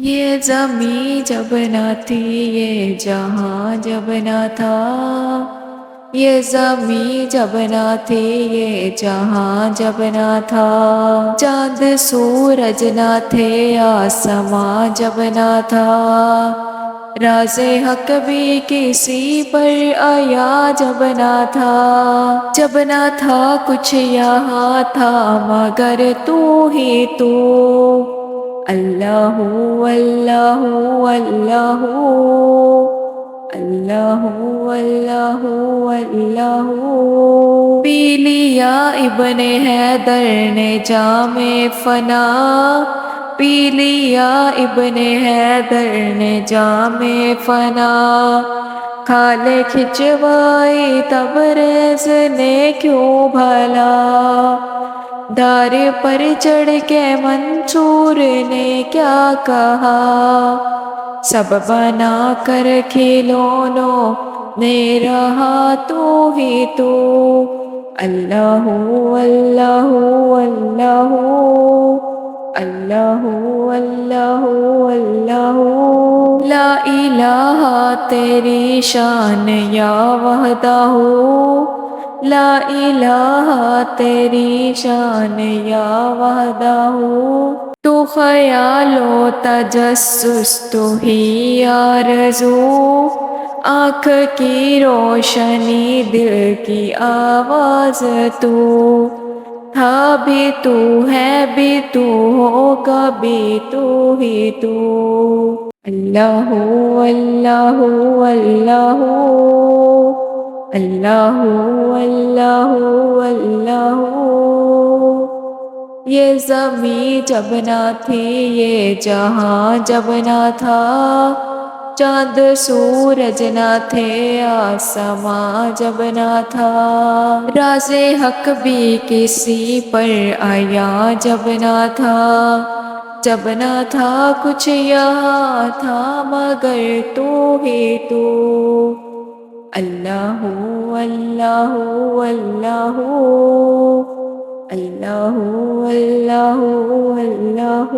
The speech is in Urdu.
یہ زمیں جب نہ تھی، یہ جہاں جب نہ تھا، یہ زمیں جب نہ تھی، یہ جہاں جب نہ تھا، چاند سورج نہ تھے، آسماں جب نہ تھا، راز حق بھی کسی پر آیا جب نہ تھا، جب نہ تھا کچھ یہاں تھا مگر تو ہی تو، اللہ اللہ اللہ اللہ اللہ اللہ، پی لیا ابن حیدر نے جام فنا، پی لیا ابن حیدر نے جام فنا، کھالے کھچوائی تبریز نے کیوں بھلا، دار پر چڑھ کے منصور نے کیا کہا، سب بنا کر کھلونوں نے رہا تو ہی تو، اللہ اللہ اللہ اللہ اللہ اللہ، لا الہ تیری شان یا وحدہ، لا الہ تیری شان یا وحدہ، تو خیال و تجسس تو ہی آرزو، آنکھ کی روشنی دل کی آواز تو، تھا بھی تو ہے بھی تو ہوگا بھی تو ہی تو، اللہ اللہ اللہ اللہ اللہ اللہ، یہ زمیں جب نہ تھی، یہ جہاں جب نہ تھا، چاند سورج نہ تھے، آسماں جب نہ تھا، راز حق بھی کسی پر آیا جب نہ تھا، جب نہ تھا کچھ یہاں تھا مگر تو ہی تو، اللہ اللہ اللہ اللہ اللہ اللہ